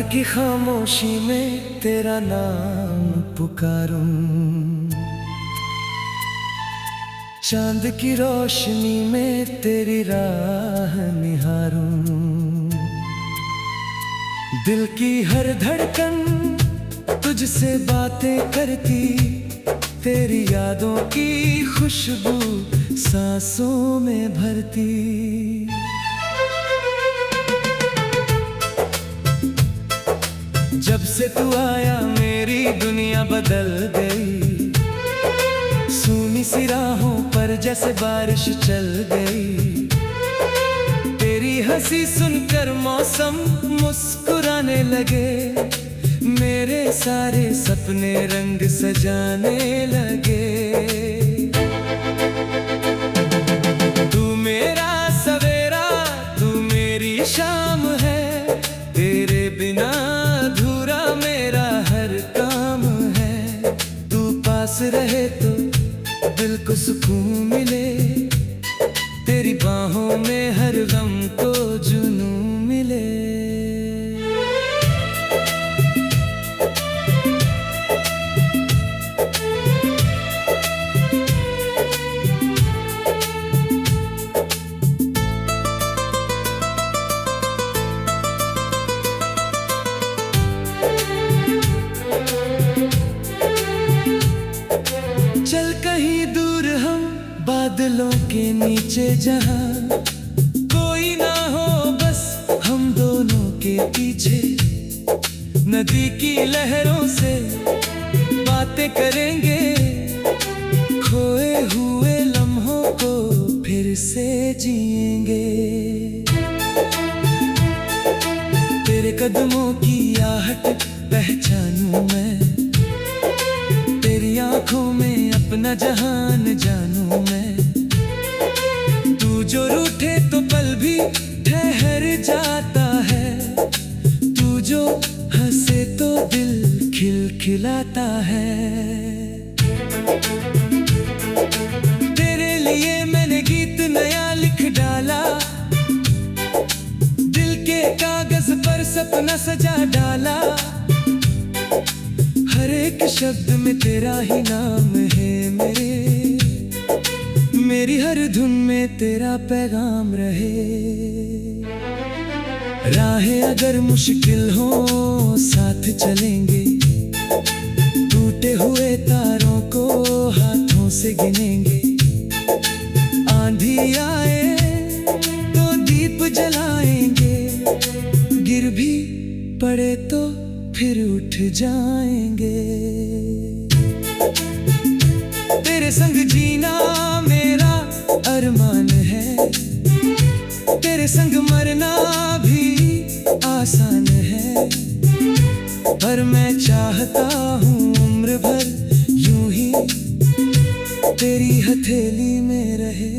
की खामोशी में तेरा नाम पुकारूं, चांद की रोशनी में तेरी राह निहारूं। दिल की हर धड़कन तुझसे बातें करती, तेरी यादों की खुशबू सांसों में भरती। जब से तू आया मेरी दुनिया बदल गई, सूनी सी राहों पर जैसे बारिश चल गई। तेरी हंसी सुनकर मौसम मुस्कुराने लगे, मेरे सारे सपने रंग सजाने लगे। तू मेरा सवेरा, तू मेरी शाम है, तेरे बिना अधूरा मेरा हर काम है। तू पास रहे तो दिल को सुकून मिले, तेरी बाहों में हर गम को जुनून मिले। चल कहीं दूर हम बादलों के नीचे, जहां कोई ना हो बस हम दोनों के पीछे। नदी की लहरों से बातें करेंगे, खोए हुए लम्हों को फिर से जिएंगे। तेरे कदमों की आहट पहचानूं मैं, तेरी आंखों में अपना जहान जानूं मैं। तू जो रूठे तो पल भी ठहर जाता है, तू जो हंसे तो दिल खिलखिलाता है। तेरे लिए मैंने गीत नया लिख डाला, दिल के कागज पर सपना सजा डाला। हर एक शब्द में तेरा ही नाम है मेरे, मेरी हर धुन में तेरा पैगाम रहे। राहें अगर मुश्किल हो साथ चलेंगे, टूटे हुए तारों को हाथों से गिनेंगे। आंधी आए तो दीप जलाएंगे, गिर भी पड़े तो फिर उठ जाएंगे। तेरे संग जीना मेरा अरमान है, तेरे संग मरना भी आसान है। पर मैं चाहता हूँ उम्र भर यूं ही तेरी हथेली में रहे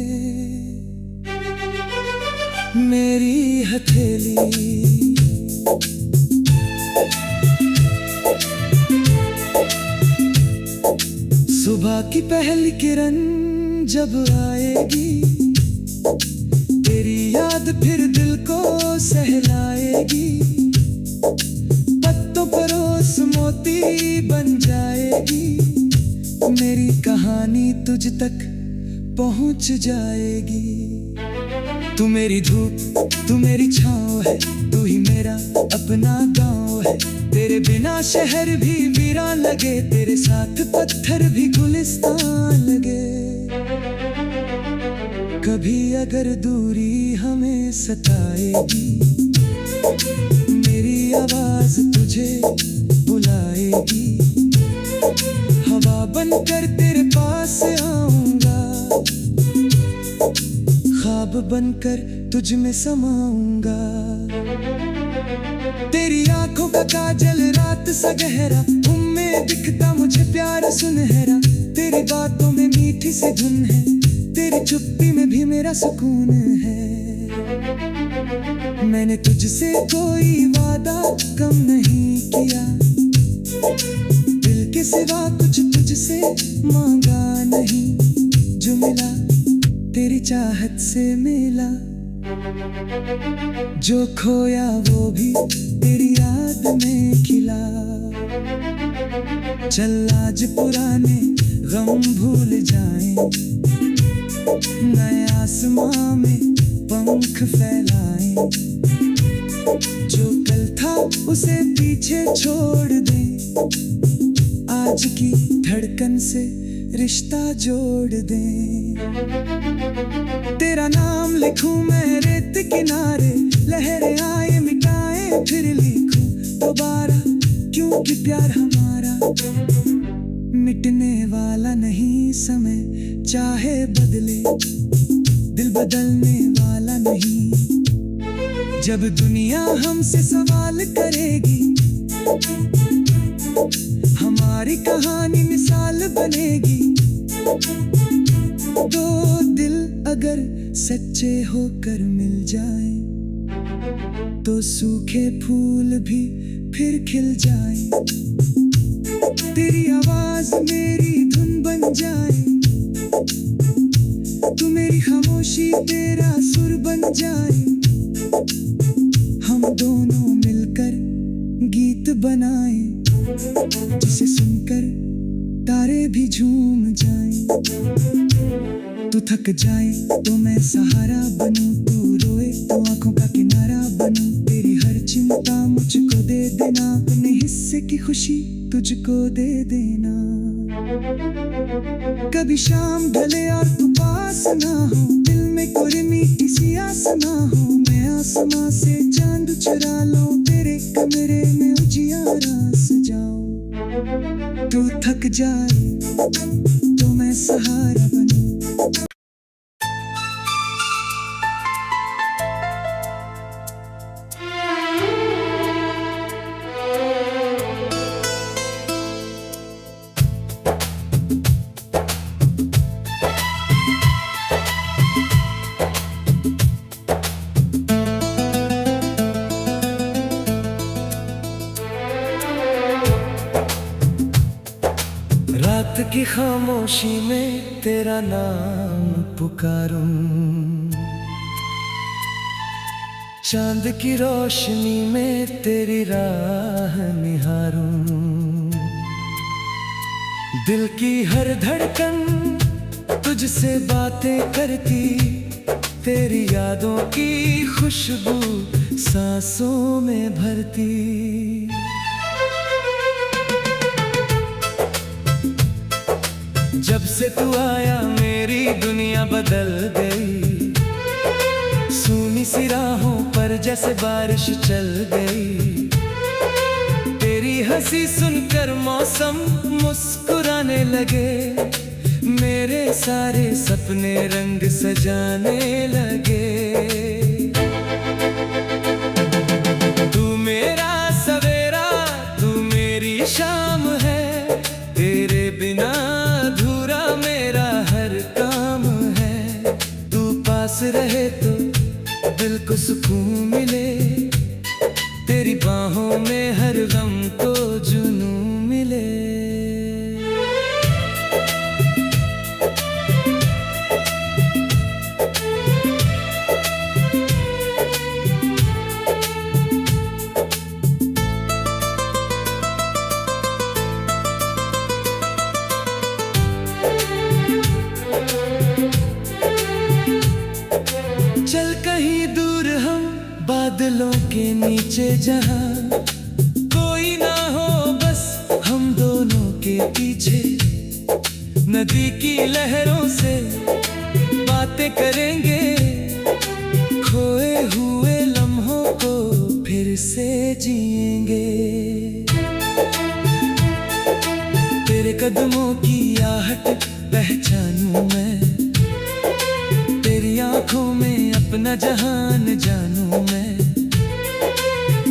मेरी हथेली। सुबह की पहली किरण जब आएगी, तेरी याद फिर दिल को सहलाएगी। पत्तों पर ओस मोती बन जाएगी, मेरी कहानी तुझ तक पहुंच जाएगी। तू मेरी धूप, तू मेरी छाँव है, तू ही मेरा अपना गाँव है। तेरे बिना शहर भी वीरान लगे, तेरे साथ पत्थर भी गुलिस्तान लगे। कभी अगर दूरी हमें सताएगी, मेरी आवाज तुझे बुलाएगी। हवा बनकर तेरे पास आऊंगा, ख्वाब बनकर तुझ में समाऊंगा। तेरी आंखों का काजल रात सा गहरा, उनमें दिखता मुझे प्यार सुनहरा। तेरी बातों में मीठी सी धुन है, तेरी चुप्पी में भी मेरा सुकून है। मैंने तुझसे कोई वादा कम नहीं किया, दिल के सिवा कुछ तुझसे मांगा नहीं। जो मिला तेरी चाहत से मिला। जो खोया वो भी तेरी याद में खिला। चल आज पुराने गम भूल जाएं, नए आसमां में पंख फैलाएं। जो कल था उसे पीछे छोड़ दे, आज की धड़कन से रिश्ता जोड़ दे। तेरा नाम लिखूं मैं रेत किनारे, लहरें आए मिटाए फिर लिखूं दोबारा, क्योंकि प्यार हमारा मिटने वाला नहीं। समय चाहे बदले, दिल बदलने वाला नहीं। जब दुनिया हमसे सवाल करेगी, हमारी कहानी मिसाल बनेगी। दो दिल अगर सच्चे होकर मिल जाएं, तो सूखे फूल भी फिर खिल जाएं। तेरी आवाज मेरी धुन बन जाए, तू मेरी खामोशी तेरा सुर बन जाए। हम दोनों मिलकर गीत बनाएं, जिसे सुनकर तारे भी झूम जाएं। तू थक जाए तो मैं सहारा बनूं, तू रोए तो आंखों का किनारा बनूं। तेरी हर चिंता मुझको दे देना, अपने हिस्से की खुशी तुझको दे देना। कभी शाम ढले और तू पास ना हो, दिल में कोई मीठी सी आस ना हो। मैं आसमां से चांद चुरा लूं, तेरे कमरे में उजियारा सजाऊं। तू थक जाए तो मैं सहारा बनूं। रात की खामोशी में तेरा नाम पुकारूं, चांद की रोशनी में तेरी राह निहारूं। दिल की हर धड़कन तुझसे बातें करती, तेरी यादों की खुशबू सांसों में भरती। जब से तू आया मेरी दुनिया बदल गई, सूनी सी राहों पर जैसे बारिश चल गई। तेरी हंसी सुनकर मौसम मुस्कुराने लगे, मेरे सारे सपने रंग सजाने लगे। तू मेरा सवेरा, तू मेरी शाम है, तेरे बिना रहे तो दिल को सुकून मिले, तेरी बाहों में हर गम को जुनून मिले। चल कहीं दूर हम बादलों के नीचे, जहां कोई ना हो बस हम दोनों के पीछे। नदी की लहरों से बातें करेंगे, खोए हुए लम्हों को फिर से जिएंगे। तेरे कदमों की आहट पहचानूं मैं, तेरी आंखों में अपना जहान जानूं मैं।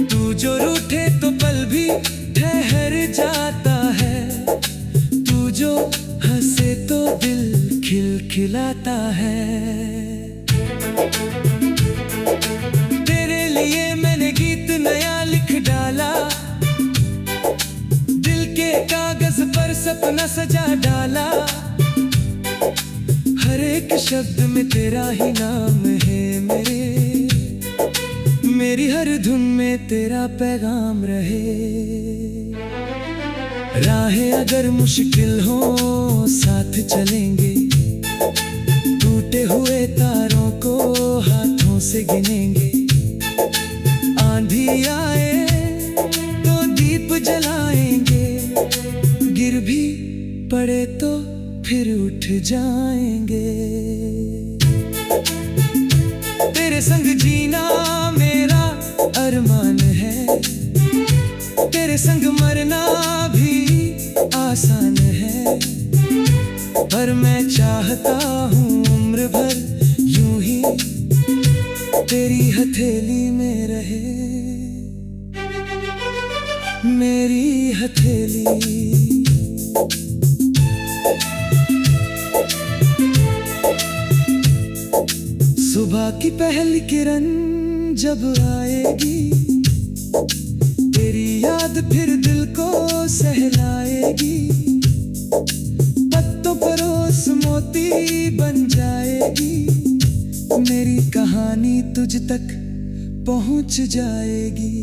तू जो रूठे तो पल भी ठहर जाता है, तू जो हंसे तो दिल खिलखिलाता है। तेरे लिए मैंने गीत नया लिख डाला, दिल के कागज पर सपना सजा डाला। हर एक शब्द में तेरा ही नाम है मेरे, मेरी हर धुन में तेरा पैगाम रहे। राहें अगर मुश्किल हो साथ चलेंगे, टूटे हुए तारों को हाथों से गिनेंगे। आंधी आए तो दीप जलाएंगे, गिर भी पड़े तो फिर उठ जाएंगे। तेरे संग जीना मेरा अरमान है, तेरे संग मरना भी आसान है। पर मैं चाहता हूँ उम्र भर यूं ही तेरी हथेली में रहे मेरी हथेली। सुबह की पहली किरण जब आएगी, तेरी याद फिर दिल को सहलाएगी। पत्तों पर ओस मोती बन जाएगी, मेरी कहानी तुझ तक पहुंच जाएगी।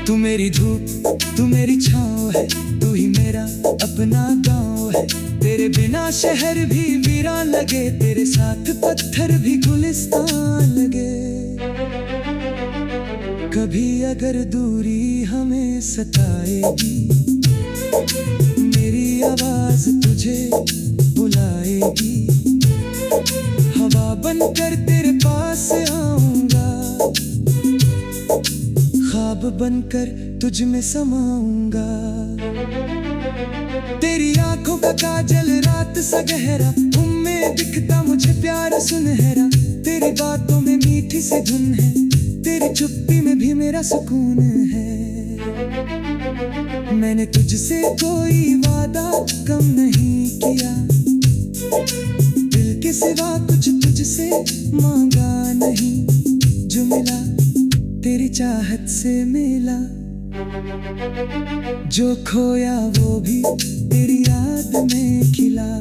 तू मेरी धूप, तू मेरी छाँव है, तू ही मेरा अपना गाँव है। तेरे बिना शहर भी वीरान लगे, तेरे साथ पत्थर भी गुलिस्तान लगे। कभी अगर दूरी हमें सताएगी, मेरी आवाज तुझे बुलाएगी। हवा बनकर तेरे पास आऊंगा, ख्वाब बनकर तुझ में समाऊंगा। तेरी आंखों का काजल रात सा गहरा, उनमें दिखता मुझे प्यार सुनहरा। तेरी बातों में मीठी सी धुन है, तेरी चुप्पी में भी मेरा सुकून है। मैंने तुझसे कोई वादा कम नहीं किया, दिल के सिवा कुछ तुझसे मांगा नहीं। जो मिला तेरी चाहत से मिला, जो खोया वो भी तेरी याद में खिला।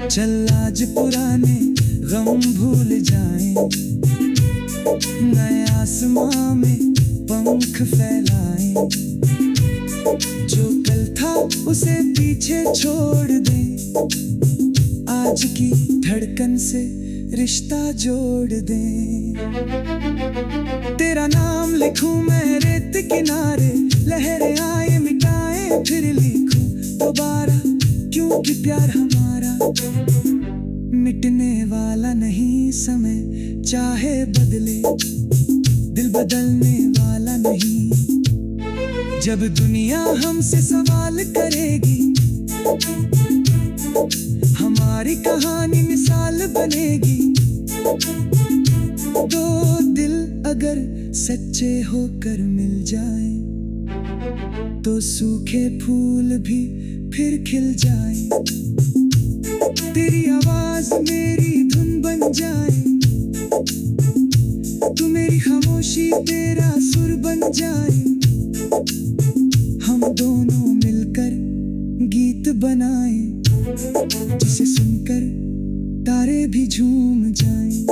चल आज पुराने गम भूल जाएं, नए आसमां में पंख फैलाएं। जो कल था उसे पीछे छोड़ दे, आज की धड़कन से रिश्ता जोड़ दे। तेरा नाम लिखूं मैं रेत किनारे, लहरें आए मिटाए फिर लिखूं दोबारा, क्योंकि प्यार हमारा मिटने वाला नहीं। समय चाहे बदले, दिल बदलने वाला नहीं। जब दुनिया हमसे सवाल करेगी, हमारी कहानी मिसाल बनेगी। दो दिल अगर सच्चे होकर मिल जाए, तो सूखे फूल भी फिर खिल जाए। तेरी आवाज मेरी धुन बन जाए, तू मेरी खामोशी तेरा सुर बन जाए। हम दोनों मिलकर गीत बनाए, जिसे सुनकर तारे भी झूम जाएं।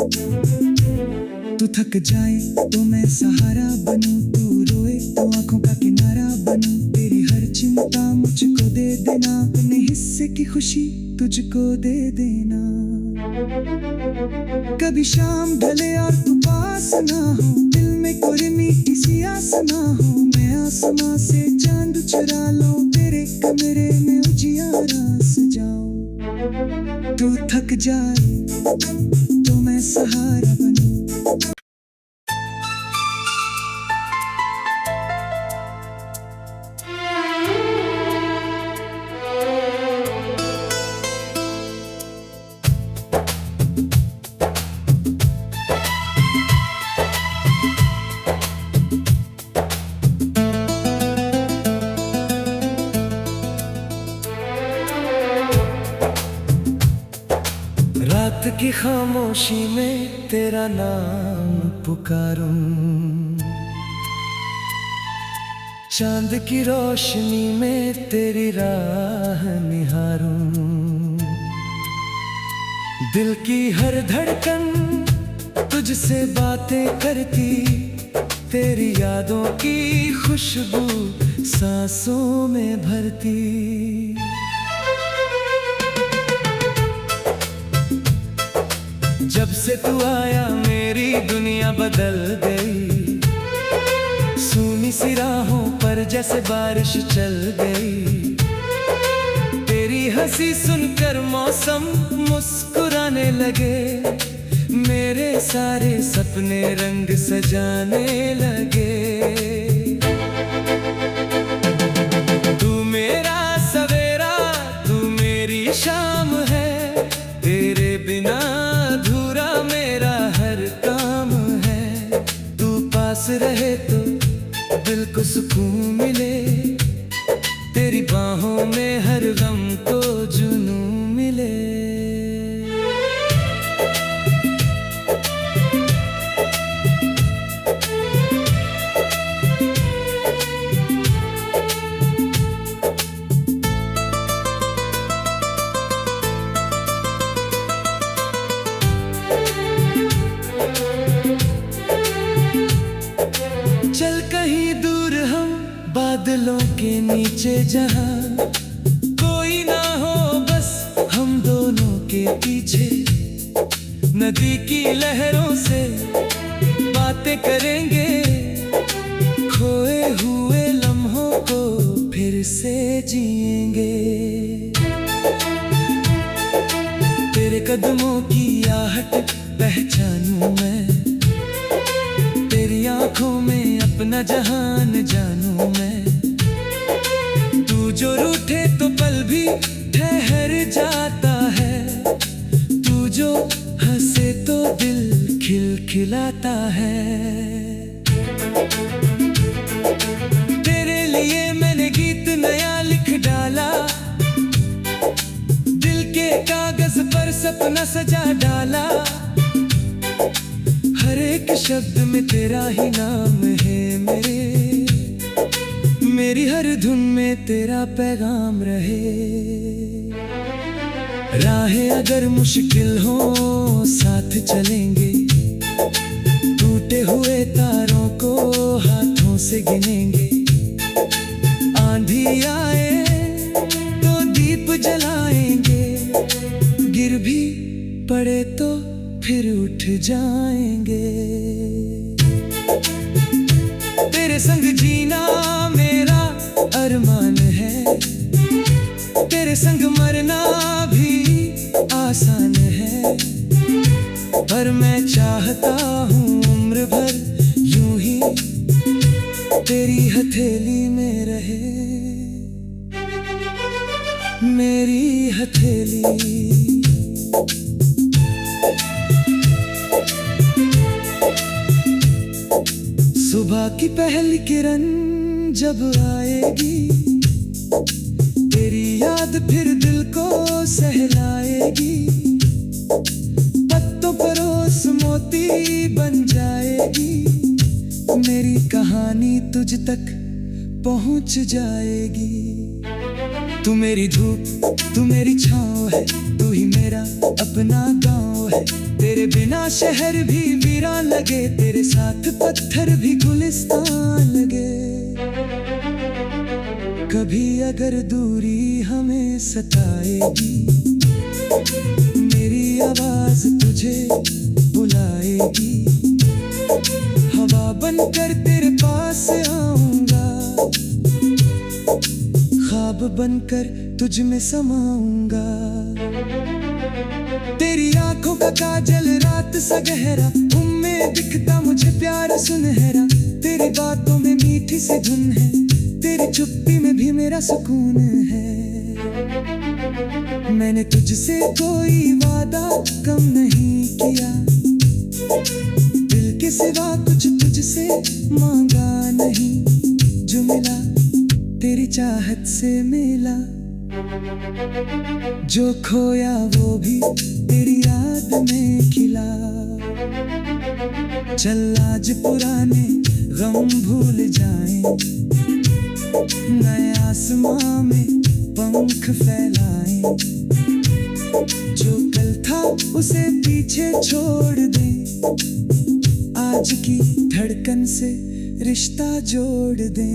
तू थक जाए तो मैं सहारा बनूं, तू रोए तो आंखों का किनारा बनूं। तेरी हर चिंता मुझको दे देना, अपने हिस्से की खुशी तुझको दे देना। कभी शाम ढले और तू पास ना हो, दिल में कोई मीठी सी आस ना हो। मैं आसमां से चांद चुरा लूं, तेरे कमरे में उजियारा सजाऊं। तू थक जाए तो मैं सहारा बनूं। रात की खामोशी में तेरा नाम पुकारूं, चांद की रोशनी में तेरी राह निहारूं। दिल की हर धड़कन तुझसे बातें करती, तेरी यादों की खुशबू सांसों में भरती। जब से तू आया मेरी दुनिया बदल गई, सूनी सी राहों पर जैसे बारिश चल गई। तेरी हंसी सुनकर मौसम मुस्कुराने लगे, मेरे सारे सपने रंग सजाने लगे। तू मेरा सवेरा, तू मेरी शाम है, तेरे बिना अधूरा मेरा हर काम है। तू पास रहे तो दिल को सुकून मिले, तेरी बाहों में हर गम को जुनून मिले। चल कहीं दूर हम बादलों के नीचे, जहां कोई ना हो बस हम दोनों के पीछे। नदी की लहरों से बातें करेंगे, खोए हुए लम्हों को फिर से जिएंगे। तेरे कदमों की आहट पहचानूं मैं, तेरी आंखों में अपना जहान जानूं मैं। तू जो रूठे तो पल भी ठहर जाता है, तू जो हंसे तो दिल खिलखिलाता है। तेरे लिए मैंने गीत नया लिख डाला, दिल के कागज पर सपना सजा डाला। हर एक शब्द में तेरा ही नाम है मेरे, मेरी हर धुन में तेरा पैगाम रहे। राहें अगर मुश्किल हो साथ चलेंगे, टूटे हुए तारों को हाथों से गिनेंगे। आंधी आए तो दीप जलाएंगे, गिर भी पड़े तो फिर उठ जाएंगे। तेरे संग जीना मेरा अरमान है, तेरे संग मरना भी आसान है। पर मैं चाहता हूँ उम्र भर यूं ही तेरी हथेली में रहे मेरी हथेली। सुबह की पहली किरण जब आएगी, तेरी याद फिर दिल को सहलाएगी। पत्तों पर ओस मोती बन जाएगी, मेरी कहानी तुझ तक पहुंच जाएगी। तू मेरी धूप, तू मेरी छाँव है, तू ही मेरा अपना गाँव है। तेरे बिना शहर भी वीरान लगे, तेरे साथ पत्थर भी गुलिस्तान लगे। कभी अगर दूरी हमें सताएगी, मेरी आवाज तुझे बुलाएगी। हवा बनकर तेरे पास आऊंगा, ख्वाब बनकर तुझ में समाऊंगा। तेरी आंखों का काजल रात सा गहरा, उनमें दिखता मुझे प्यार सुनहरा। तेरी बातों में मीठी सी धुन है, तेरी चुप्पी में भी मेरा सुकून है। मैंने तुझसे कोई वादा कम नहीं किया, दिल के सिवा कुछ तुझसे मांगा नहीं। जो मिला तेरी चाहत से मिला, जो खोया वो भी तेरी याद में खिला। चल आज पुराने गम भूल जाएं, नए आसमां में पंख फैलाएं। जो कल था उसे पीछे छोड़ दें, आज की धड़कन से रिश्ता जोड़ दे।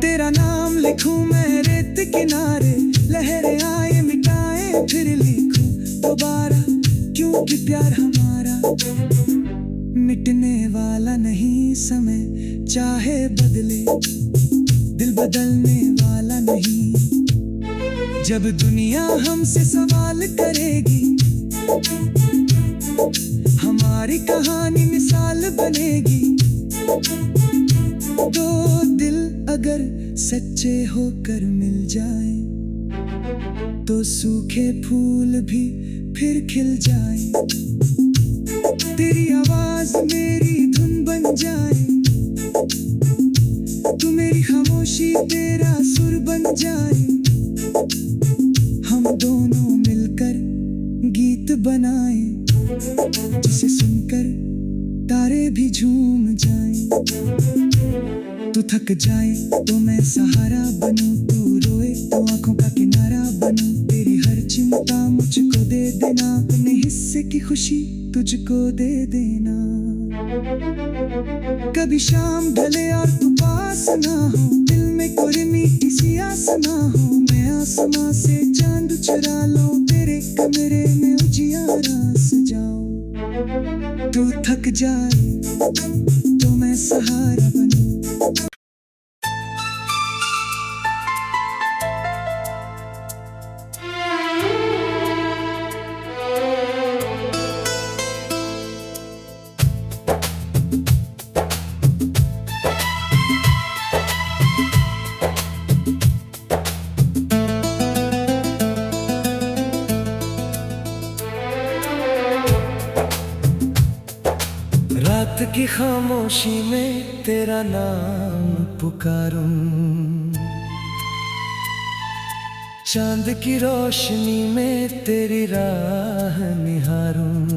तेरा नाम लिखूं मैं रेत किनारे, लहरें आए मिटाए फिर लिखूं दोबारा, क्योंकि प्यार हमारा मिटने वाला नहीं। समय चाहे बदले, दिल बदलने वाला नहीं। जब दुनिया हमसे सवाल करेगी, हमारी कहानी मिसाल बनेगी। दो दिल अगर सच्चे होकर मिल जाए, तो सूखे फूल भी फिर खिल जाए। तेरी आवाज मेरी धुन बन जाए, तू मेरी खामोशी तेरा सुर बन जाए। हम दोनों मिलकर गीत बनाए, जिसे सुनकर तारे भी झूम जाएं। तू थक जाए तो मैं सहारा बनूं, तू रोए तो आंखों का किनारा बनूं। तेरी हर चिंता मुझको दे देना, अपने हिस्से की खुशी तुझको दे देना। कभी शाम ढले और तू पास ना हो, दिल में कोई मीठी सी आस ना हो। मैं आसमां से चांद चुरा लूं, तेरे कमरे में उजियारा सजाऊं। तू थक जाए तो मैं सहारा बनूं। रात की खामोशी में तेरा नाम पुकारूं, चांद की रोशनी में तेरी राह निहारूं।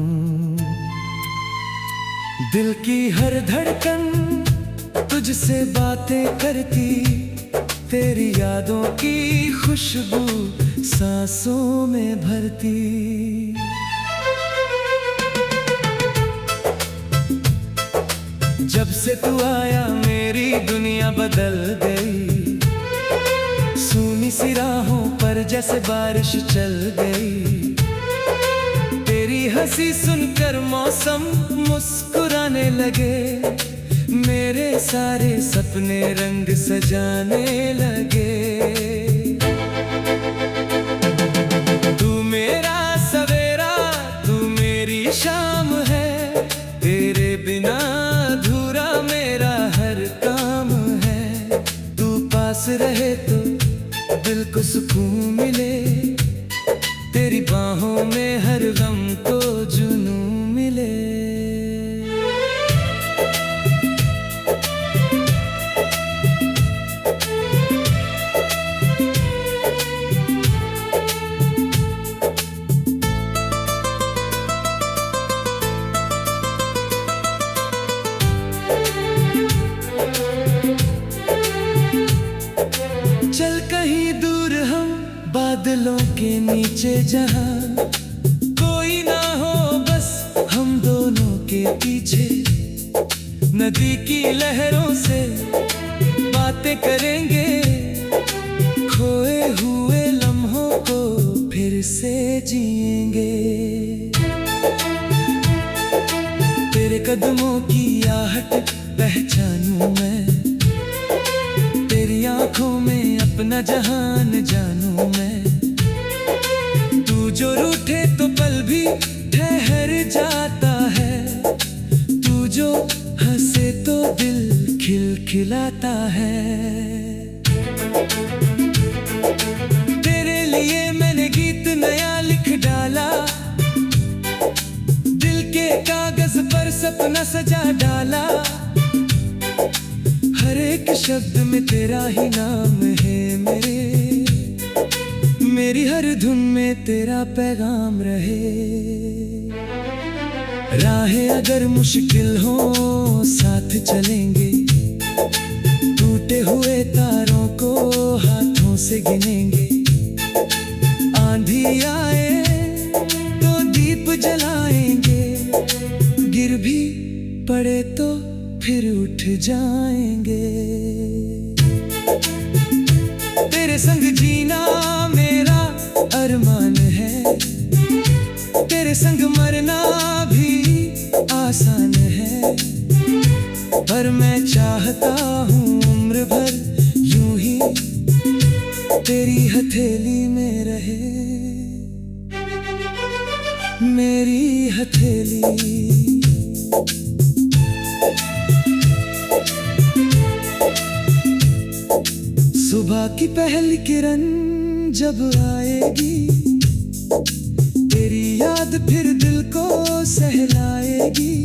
दिल की हर धड़कन तुझसे बातें करती, तेरी यादों की खुशबू सांसों में भरती। जब से तू आया मेरी दुनिया बदल गई, सूनी सी राहों पर जैसे बारिश चल गई। तेरी हंसी सुनकर मौसम मुस्कुराने लगे, मेरे सारे सपने रंग सजाने लगे। तू मेरा सवेरा, तू मेरी शाम है, तेरे बिना रहे तो दिल को सुकून मिले। तेरी बाहों में हर गम को जुनून मिले। चल कहीं दूर हम बादलों के नीचे, जहां कोई ना हो बस हम दोनों के पीछे। नदी की लहरों से बातें करेंगे, खोए हुए लम्हों को फिर से जिएंगे। तेरे कदमों की आहट पहचानूं मैं, तेरी आंखों में अपना जहान जानूं मैं। तू जो रूठे तो पल भी ठहर जाता है, तू जो हंसे तो दिल खिलखिलाता है। तेरे लिए मैंने गीत नया लिख डाला, दिल के कागज पर सपना सजा डाला। हर एक शब्द में तेरा ही नाम है मेरे, मेरी हर धुन में तेरा पैगाम रहे। राहें अगर मुश्किल हो साथ चलेंगे, टूटे हुए तारों को हाथों से गिनेंगे। आंधी आए तो दीप जलाएंगे, जाएंगे। तेरे संग जीना मेरा अरमान है, तेरे संग मरना भी आसान है। पर मैं चाहता हूँ उम्र भर यूं ही तेरी हथेली में रहे मेरी हथेली। सुबह की पहली किरण जब आएगी, तेरी याद फिर दिल को सहलाएगी।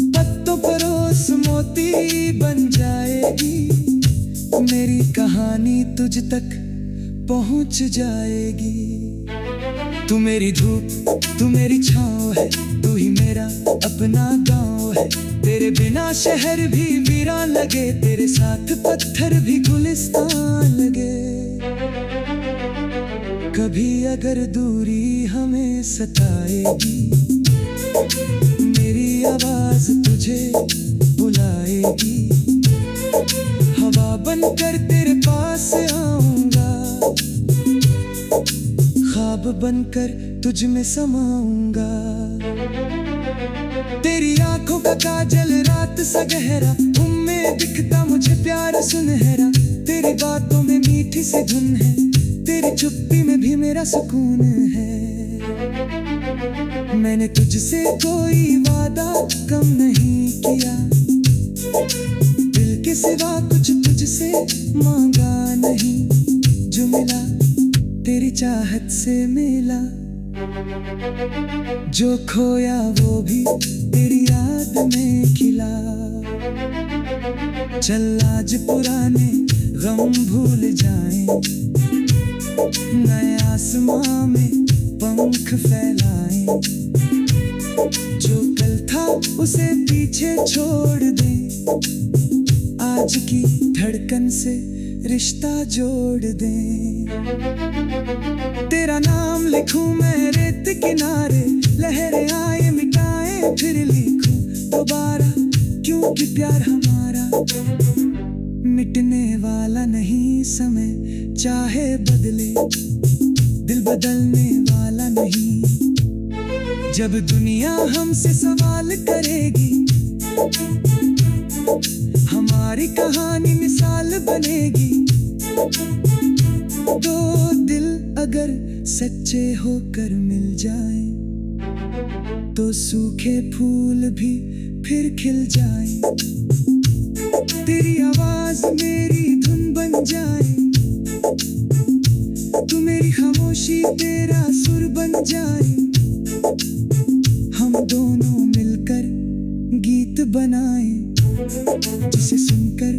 पत्तों पर ओस मोती बन जाएगी, मेरी कहानी तुझ तक पहुंच जाएगी। तू मेरी धूप, तू मेरी छाँव है, तू ही मेरा अपना गाँव है। तेरे बिना शहर भी वीरान लगे, तेरे साथ पत्थर भी गुलिस्तान लगे। कभी अगर दूरी हमें सताएगी, मेरी आवाज तुझे बुलाएगी। हवा बनकर तेरे पास आऊंगा, ख्वाब बनकर तुझ में समाऊंगा। तेरी आंखों का काजल रात सा गहरा, उनमें दिखता मुझे प्यार सुनहरा। तेरी बातों में मीठी सी धुन है, तेरी चुप्पी में भी मेरा सुकून है। मैंने तुझसे कोई वादा कम नहीं किया, दिल के सिवा कुछ तुझसे मांगा नहीं। जो मिला तेरी चाहत से मिला, जो खोया वो भी तेरी याद में खिला। चल आज पुराने गम भूल जाएं, नए आसमां में पंख फैलाएं। जो कल था उसे पीछे छोड़ दे, आज की धड़कन से रिश्ता जोड़ दे। तेरा नाम लिखूं मैं रेत किनारे, लहरें आए मिटाए फिर लिखूं दोबारा, क्योंकि प्यार हमारा मिटने वाला नहीं। समय चाहे बदले, दिल बदलने वाला नहीं। जब दुनिया हमसे सवाल करेगी, हमारी कहानी मिसाल बनेगी। दो दिल अगर सच्चे होकर मिल जाएं, तो सूखे फूल भी फिर खिल जाएं। तेरी आवाज मेरी धुन बन जाए, तू मेरी खामोशी तेरा सुर बन जाए। हम दोनों मिलकर गीत बनाएं, जिसे सुनकर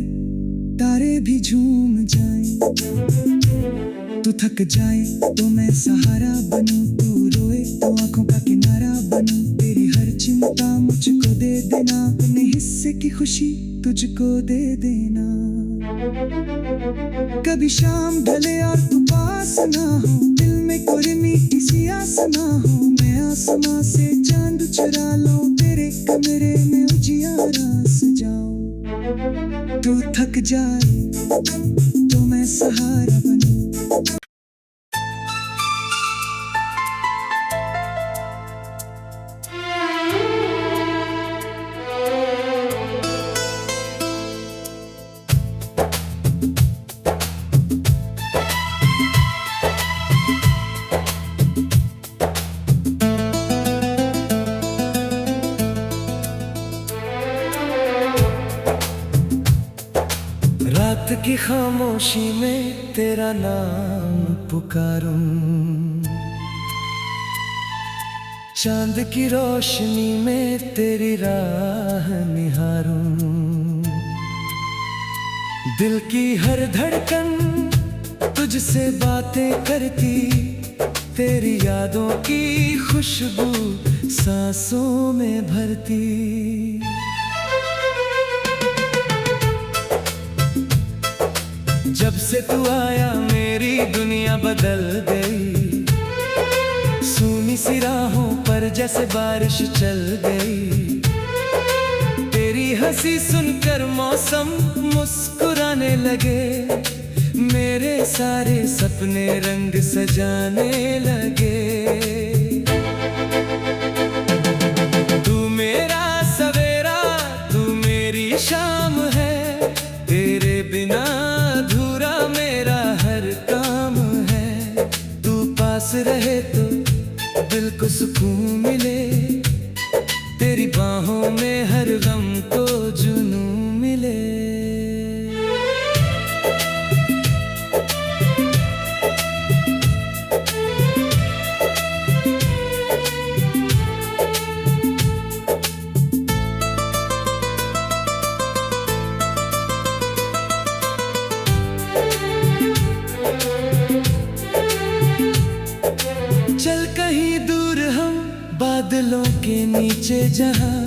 तारे भी झूम जाएं। तू थक जाए तो मैं सहारा बनूं, तू रोए तो आंखों का किनारा बनूं। तेरी हर चिंता मुझको दे देना, अपने हिस्से की खुशी तुझको दे देना। कभी शाम ढले और तू पास ना हो, दिल में कोई मीठी सी आस ना हो। मैं आसमां से चांद चुरा लूं, तेरे कमरे में उजियारा सजाऊं। तू थक जाए तो मैं सहारा बनूं। रात की खामोशी में तेरा नाम पुकारूं, चांद की रोशनी में तेरी राह निहारूं। दिल की हर धड़कन तुझसे बातें करती, तेरी यादों की खुशबू सांसों में भरती। जब से तू आया मेरी दुनिया बदल गई, सूनी सी राहों पर जैसे बारिश चल गई। तेरी हंसी सुनकर मौसम मुस्कुराने लगे, मेरे सारे सपने रंग सजाने लगे। तू मेरा सवेरा, तू मेरी शाम है, तेरे बिना अधूरा मेरा हर काम है। तू पास रहे तो दिल को सुकून मिले, तेरी बाहों में हर गम को जुनून मिले। चल कहीं दूर हम बादलों के नीचे, जहां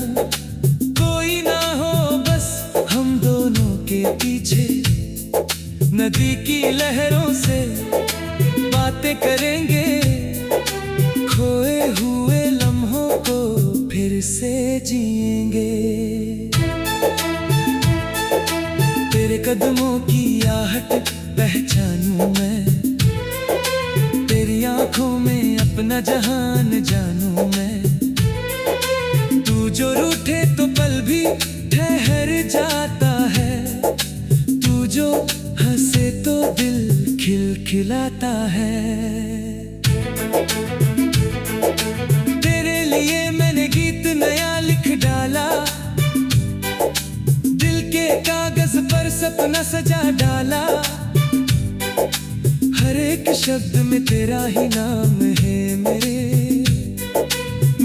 कोई ना हो बस हम दोनों के पीछे। नदी की लहरों से बातें करेंगे, खोए हुए लम्हों को फिर से जिएंगे। तेरे कदमों की आहट पहचानूं मैं, तेरी आंखों में अपना जहान जानूं मैं। तू जो रूठे तो पल भी ठहर जाता है, तू जो हंसे तो दिल खिलखिलाता है। तेरे लिए मैंने गीत नया लिख डाला, दिल के कागज पर सपना सजा डाला। हर एक शब्द में तेरा ही नाम है मेरे,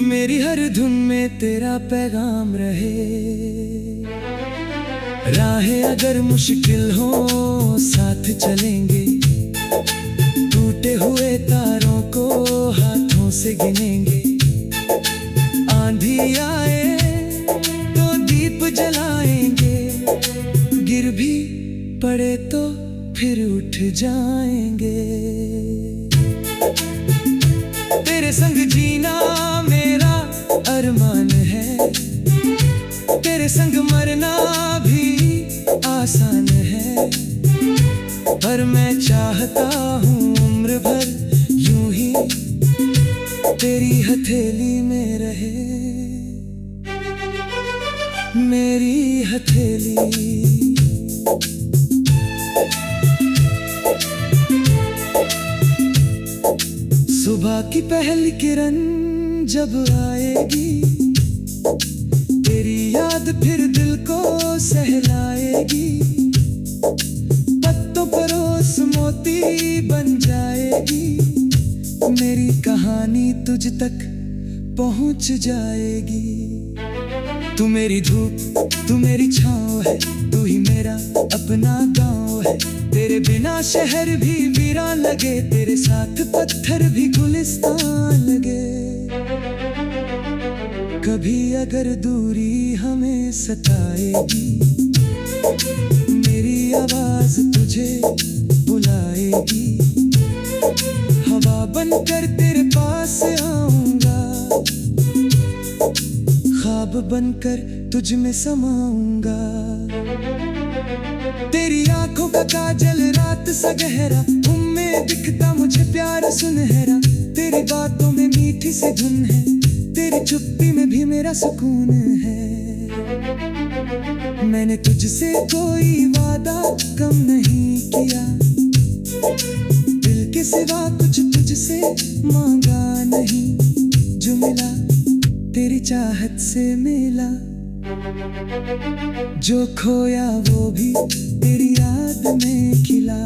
मेरी हर धुन में तेरा पैगाम रहे। राहें अगर मुश्किल हो साथ चलेंगे, टूटे हुए तारों को हाथों से गिनेंगे। आंधी आए तो दीप जलाएंगे, गिर भी पड़े तो फिर उठ जाएंगे। तेरे संग जीना मेरा अरमान है, तेरे संग मरना भी आसान है। पर मैं चाहता हूँ उम्र भर यूं ही तेरी हथेली में रहे मेरी हथेली। सुबह की पहली किरण जब आएगी, तेरी याद फिर दिल को सहलाएगी। पत्तों पर ओस मोती बन जाएगी, मेरी कहानी तुझ तक पहुंच जाएगी। तू मेरी धूप, तू मेरी छाँव है, तू ही मेरा अपना गाँव है। तेरे बिना शहर भी वीरान लगे, तेरे साथ पत्थर भी गुलिस्तान लगे। कभी अगर दूरी हमें सताएगी, मेरी आवाज तुझे बुलाएगी। हवा बनकर तेरे पास आऊंगा, ख्वाब बनकर तुझ में समाऊंगा। तेरी आंखों का काजल रात सा गहरा, उनमें दिखता मुझे प्यार सुनहरा। तेरी बातों में मीठी सी धुन है, तेरी चुप्पी में भी मेरा सुकून है। मैंने तुझसे कोई वादा कम नहीं किया, दिल के सिवा कुछ तुझसे मांगा नहीं। जो मिला तेरी चाहत से मिला, जो खोया वो भी तेरी याद में खिला।